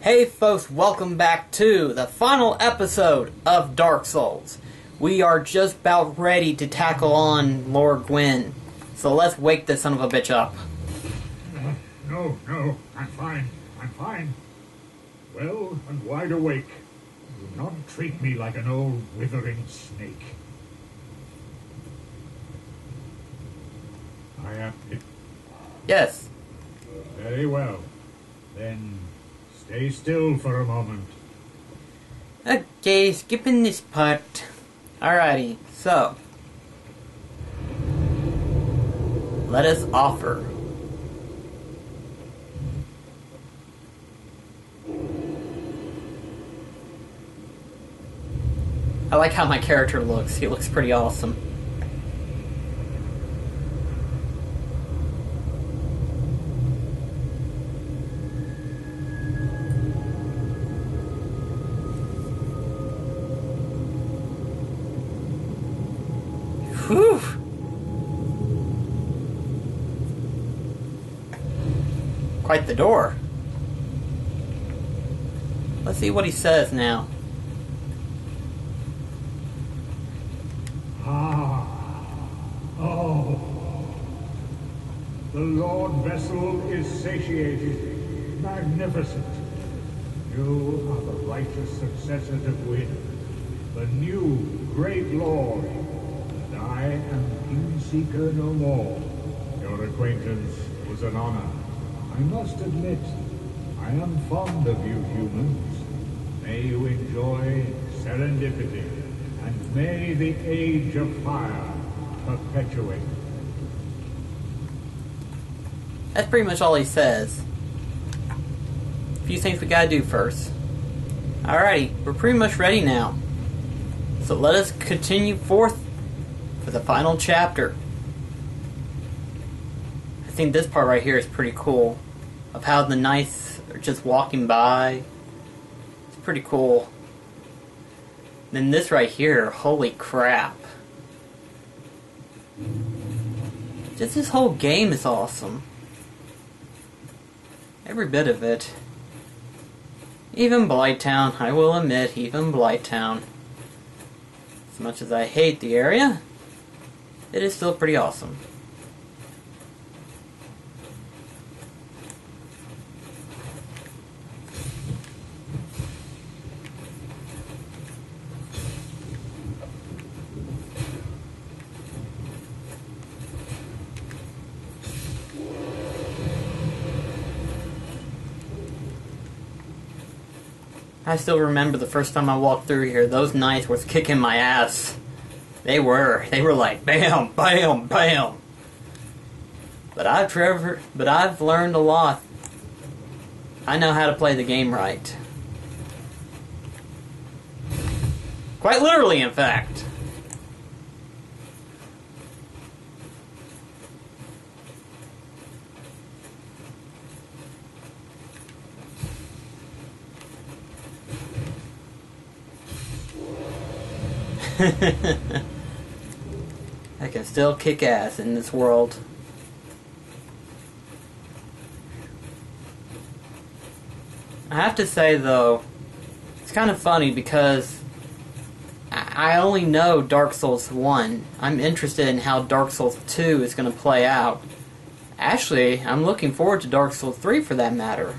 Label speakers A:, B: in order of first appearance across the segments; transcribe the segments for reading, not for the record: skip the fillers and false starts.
A: Hey folks, welcome back to the final episode of Dark Souls. We are just about ready to tackle on Lord Gwyn. So let's wake this son of a bitch up.
B: No, I'm fine. Well and wide awake. Do not treat me like an old withering snake. I am...
A: Yes.
B: Very well. Then stay still for a moment.
A: Okay, skipping this part. Alrighty, so. Let us offer. I like how my character looks. He looks pretty awesome. Whew. Quite the door. Let's see what he says now.
B: The Lord Vessel is satiated, magnificent. You are the righteous successor to Gwyn, the new great Lord, and I am King Seeker no more. Your acquaintance was an honor. I must admit, I am fond of you humans. May you enjoy serendipity, and may the age of fire perpetuate.
A: That's pretty much all he says. A few things we gotta do first. Alrighty, we're pretty much ready now. So let us continue forth for the final chapter. I think this part right here is pretty cool. Of how the knights are just walking by. It's pretty cool. Then this right here, holy crap. Just this whole game is awesome. Every bit of it. Even Blighttown, I will admit, even Blighttown. As much as I hate the area, it is still pretty awesome. I still remember the first time I walked through here, those knights were kicking my ass. They were like bam, bam, bam. But I've learned a lot. I know how to play the game right. Quite literally, in fact. I can still kick ass in this world. I have to say though, it's kind of funny because I only know Dark Souls 1. I'm interested in how Dark Souls 2 is going to play out. Actually, I'm looking forward to Dark Souls 3 for that matter.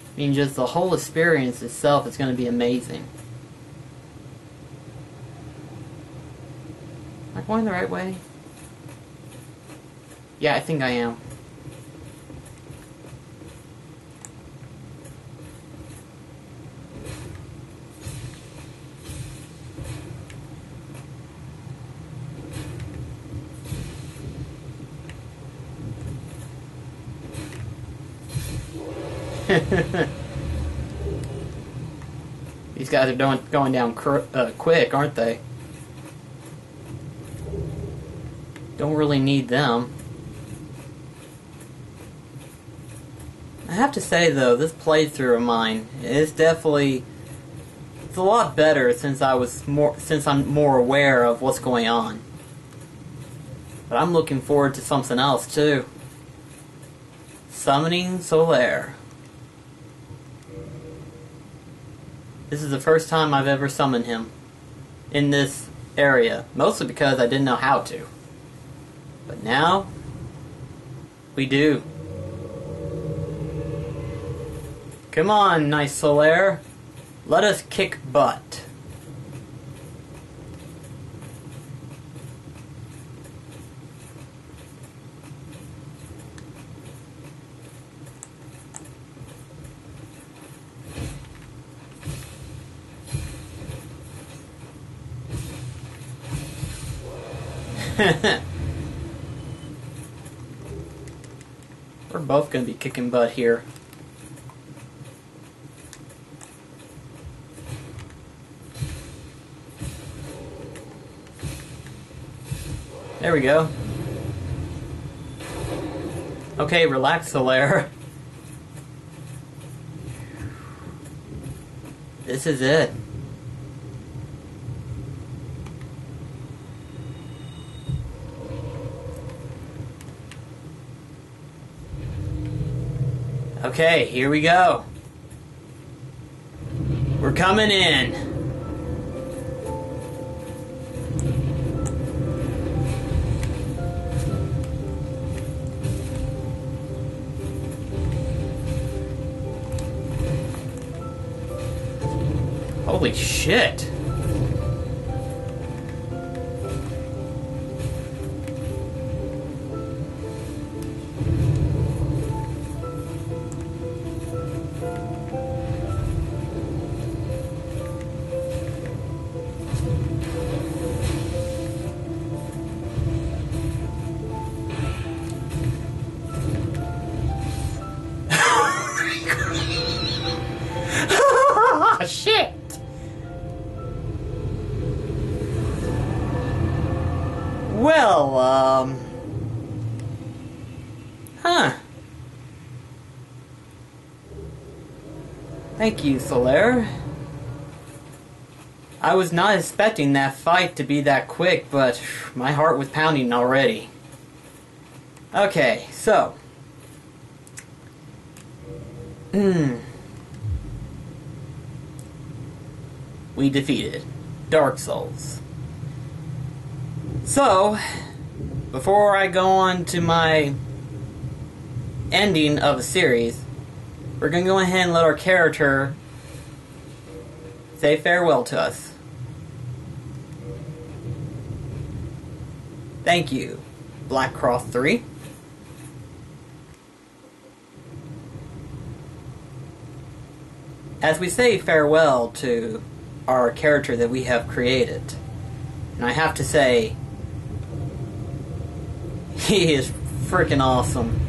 A: I mean, just the whole experience itself is going to be amazing. Am I going the right way? Yeah, I think I am. These guys are going down quick, aren't they? Don't really need them. I have to say though, this playthrough of mine is definitely it's a lot better since I'm more aware of what's going on. But I'm looking forward to something else too. Summoning Solaire. This is the first time I've ever summoned him in this area, mostly because I didn't know how to. But now, we do. Come on, nice Solaire. Let us kick butt. We're both going to be kicking butt here. There we go. Okay, relax, Solaire. This is it. Okay, here we go. We're coming in. Holy shit. Shit. Well, Thank you, Solaire. I was not expecting that fight to be that quick, but my heart was pounding already. Okay, so. We defeated Dark Souls. So, before I go on to my ending of the series, we're going to go ahead and let our character say farewell to us. Thank you, Blackcross 3. As we say farewell to our character that we have created, and I have to say, he is freaking awesome.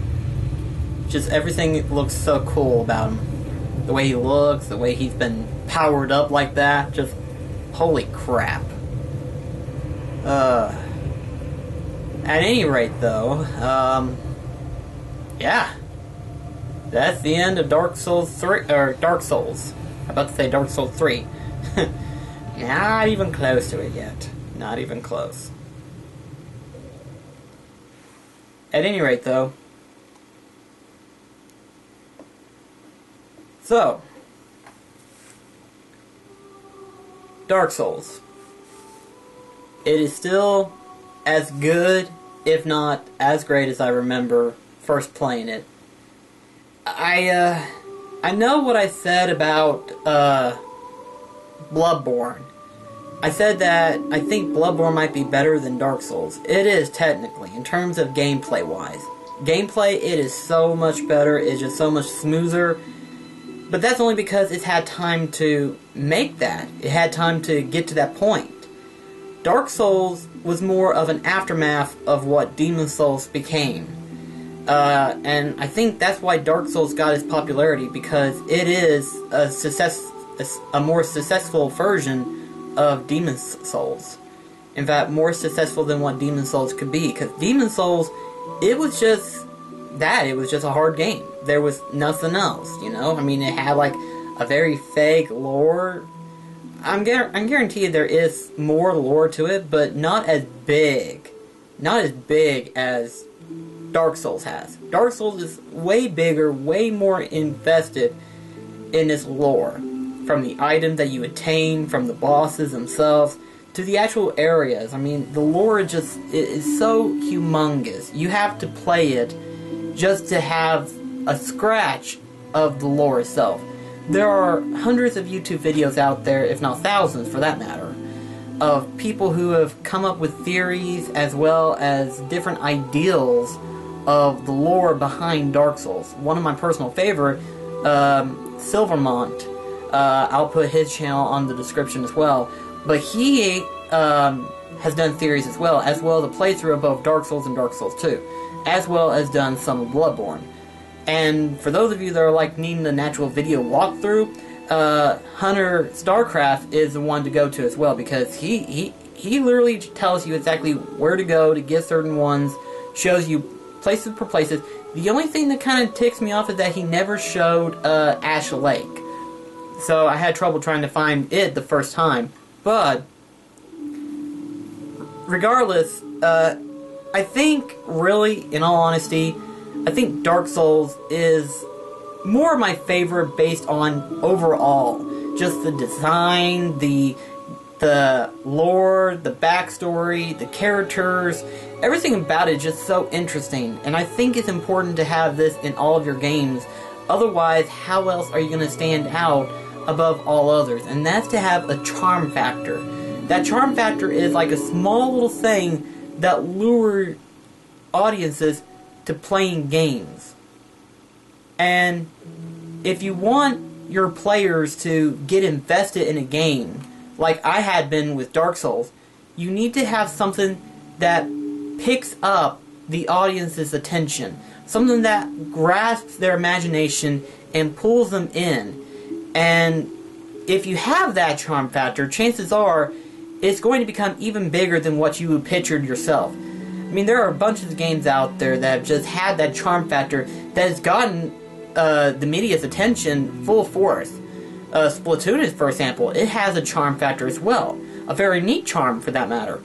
A: Just everything looks so cool about him. The way he looks, the way he's been powered up like that, just holy crap. At any rate though, yeah. That's the end of Dark Souls 3, or Dark Souls. I'm about to say Dark Souls 3. Not even close to it yet. Not even close. At any rate though, so, Dark Souls. It is still as good, if not as great as I remember first playing it. I know what I said about Bloodborne. I said that I think Bloodborne might be better than Dark Souls. It is technically, in terms of gameplay-wise. Gameplay, it is so much better, it's just so much smoother. But that's only because it's had time to make that. It had time to get to that point. Dark Souls was more of an aftermath of what Demon Souls became. And I think that's why Dark Souls got its popularity, because it is a more successful version of Demon Souls. In fact, more successful than what Demon Souls could be. Because Demon Souls, it was just that. It was just a hard game. There was nothing else, you know? I mean, it had like a very vague lore. I'm guaranteed there is more lore to it, but not as big. Not as big as Dark Souls has. Dark Souls is way bigger, way more invested in its lore. From the items that you attain, from the bosses themselves, to the actual areas. I mean, the lore just is so humongous. You have to play it just to have a scratch of the lore itself. There are hundreds of YouTube videos out there, if not thousands for that matter, of people who have come up with theories as well as different ideals of the lore behind Dark Souls. One of my personal favorite, Mont, I'll put his channel on the description as well, but he has done theories as well as a playthrough of both Dark Souls and Dark Souls 2, as well as done some of Bloodborne. And for those of you that are like needing a natural video walkthrough, HunterStarcraft is the one to go to as well, because he literally tells you exactly where to go to get certain ones, shows you places per places. The only thing that kind of ticks me off is that he never showed Ash Lake, so I had trouble trying to find it the first time. But regardless, I think really, in all honesty, I think Dark Souls is more of my favorite based on overall. Just the design, the lore, the backstory, the characters, everything about it is just so interesting. And I think it's important to have this in all of your games. Otherwise, how else are you going to stand out above all others? And that's to have a charm factor. That charm factor is like a small little thing that lures audiences to playing games. And if you want your players to get invested in a game, like I had been with Dark Souls, you need to have something that picks up the audience's attention. Something that grasps their imagination and pulls them in. And if you have that charm factor, chances are it's going to become even bigger than what you pictured yourself. I mean, there are a bunch of games out there that have just had that charm factor that has gotten the media's attention full force. Splatoon is, for example, it has a charm factor as well. A very neat charm, for that matter.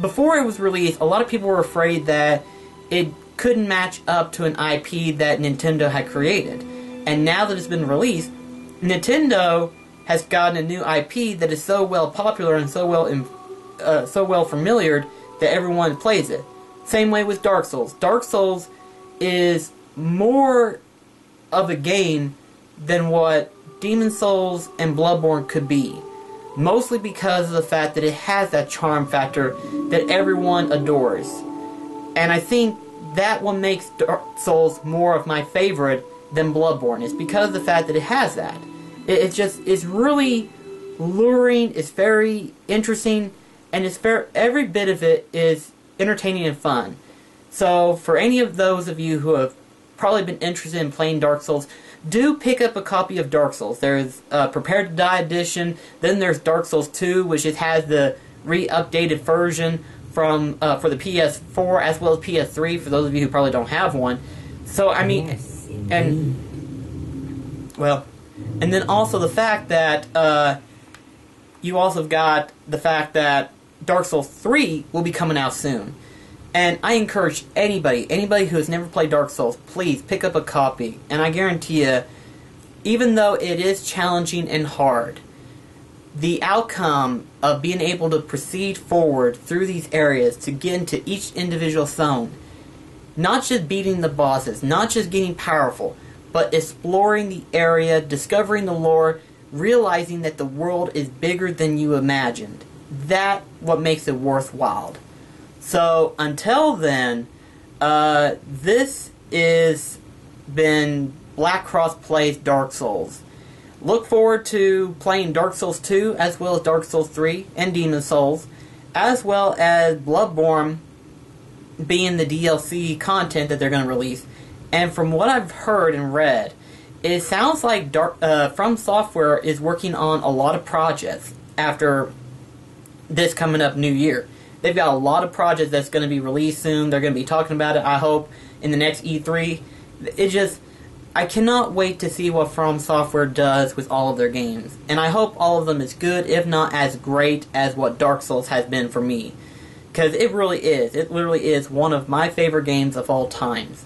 A: Before it was released, a lot of people were afraid that it couldn't match up to an IP that Nintendo had created. And now that it's been released, Nintendo has gotten a new IP that is so well popular and so well familiar that everyone plays it. Same way with Dark Souls. Dark Souls is more of a game than what Demon Souls and Bloodborne could be. Mostly because of the fact that it has that charm factor that everyone adores. And I think that what makes Dark Souls more of my favorite than Bloodborne is because of the fact that it has that. It's really luring, it's very interesting, and every bit of it is entertaining and fun. So for any of those of you who have probably been interested in playing Dark Souls, do pick up a copy of Dark Souls. There's Prepare to Die edition, then there's Dark Souls 2, which has the re-updated version for the PS4 as well as PS3, for those of you who probably don't have one. So, I mean,
C: yes,
A: and then also the fact that you also got the fact that Dark Souls 3 will be coming out soon. And I encourage anybody who has never played Dark Souls, please pick up a copy. And I guarantee you, even though it is challenging and hard, the outcome of being able to proceed forward through these areas to get into each individual zone, not just beating the bosses, not just getting powerful, but exploring the area, discovering the lore, realizing that the world is bigger than you imagined. That's what makes it worthwhile. So, until then, this is been Black Cross Plays Dark Souls. Look forward to playing Dark Souls 2, as well as Dark Souls 3, and Demon Souls, as well as Bloodborne being the DLC content that they're going to release. And from what I've heard and read, it sounds like From Software is working on a lot of projects after this coming up new year. They've got a lot of projects that's going to be released soon. They're going to be talking about it, I hope, in the next E3. I cannot wait to see what From Software does with all of their games. And I hope all of them is good, if not as great as what Dark Souls has been for me. Because it really is. It literally is one of my favorite games of all times.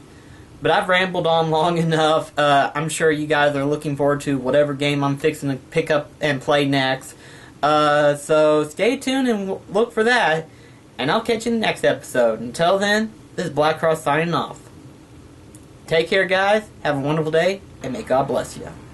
A: But I've rambled on long enough. I'm sure you guys are looking forward to whatever game I'm fixing to pick up and play next. So stay tuned and look for that. And I'll catch you in the next episode. Until then, this is Black Cross signing off. Take care, guys. Have a wonderful day. And may God bless you.